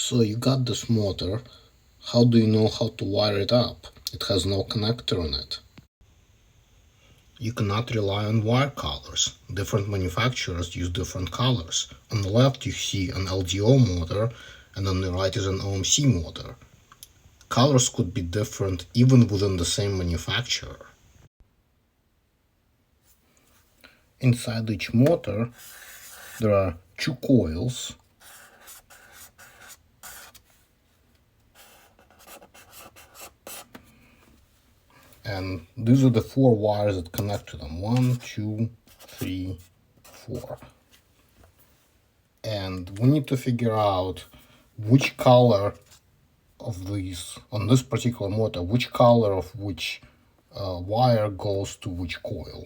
So you got this motor. How do you know how to wire it up? It has no connector on it. You cannot rely on wire colors. Different manufacturers use different colors. On the left you see an LDO motor and on the right is an OMC motor. Colors could be different even within the same manufacturer. Inside each motor there are two coils. And these are the four wires that connect to them. 1, 2, 3, 4. And we need to figure out which color of these, on this particular motor, which color of which wire goes to which coil.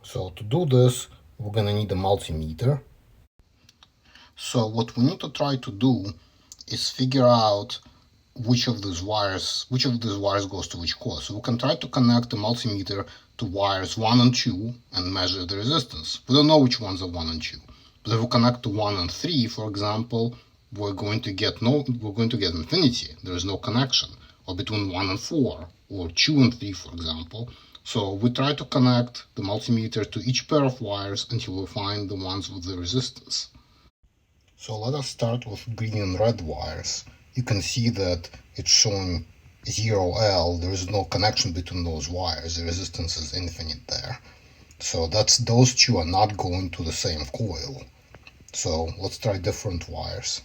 So to do this, we're gonna need a multimeter. So what we need to try to do is figure out which of these wires goes to which coil. So we can try to connect the multimeter to wires 1 and 2 and measure the resistance. We don't know which ones are 1 and 2. But if we connect to 1 and 3, for example, we're going to get infinity. There is no connection. Or between 1 and 4, or 2 and 3, for example. So we try to connect the multimeter to each pair of wires until we find the ones with the resistance. So let us start with green and red wires. You can see that it's showing 0L. There is no connection between those wires. The resistance is infinite there. So those two are not going to the same coil. So let's try different wires.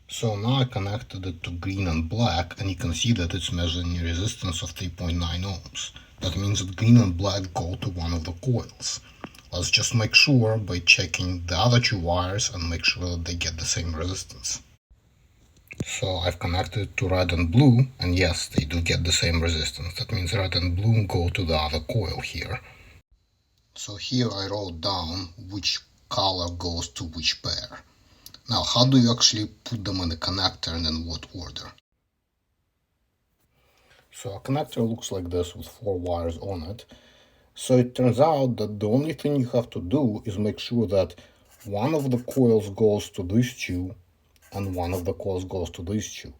So now I connected it to green and black, and you can see that it's measuring a resistance of 3.9 ohms. That means that green and black go to one of the coils. Let's just make sure by checking the other two wires and make sure that they get the same resistance. So I've connected to red and blue, and yes, they do get the same resistance. That means red and blue go to the other coil here. So here I wrote down which color goes to which pair. Now, how do you actually put them in the connector and in what order? So a connector looks like this with 4 wires on it. So it turns out that the only thing you have to do is make sure that one of the coils goes to these two and one of the coils goes to these two.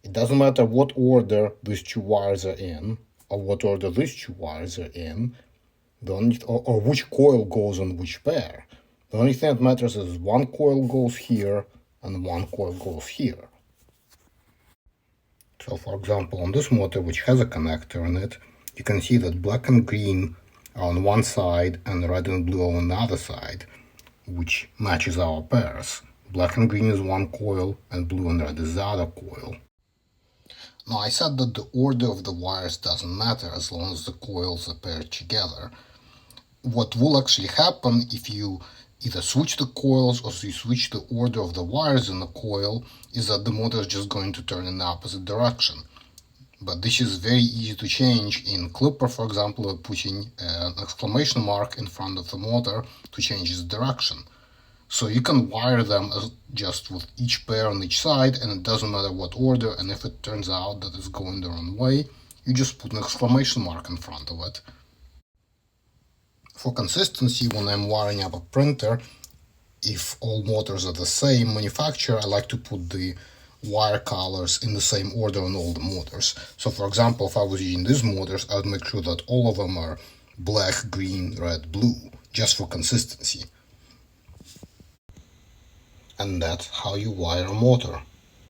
It doesn't matter what order these two wires are in or what order these two wires are in, or which coil goes on which pair. The only thing that matters is one coil goes here and one coil goes here. So for example, on this motor, which has a connector in it, you can see that black and green are on one side and red and blue are on the other side, which matches our pairs. Black and green is one coil and blue and red is the other coil. Now I said that the order of the wires doesn't matter as long as the coils are paired together. What will actually happen if you either switch the coils or you switch the order of the wires in the coil is that the motor is just going to turn in the opposite direction. But this is very easy to change. In Clipper, for example, we're putting an exclamation mark in front of the motor to change its direction. So you can wire them just with each pair on each side, and it doesn't matter what order, and if it turns out that it's going the wrong way, you just put an exclamation mark in front of it. For consistency, when I'm wiring up a printer, if all motors are the same manufacturer, I like to put the wire colors in the same order on all the motors. So for example, if I was using these motors, I would make sure that all of them are black, green, red, blue, just for consistency. And that's how you wire a motor.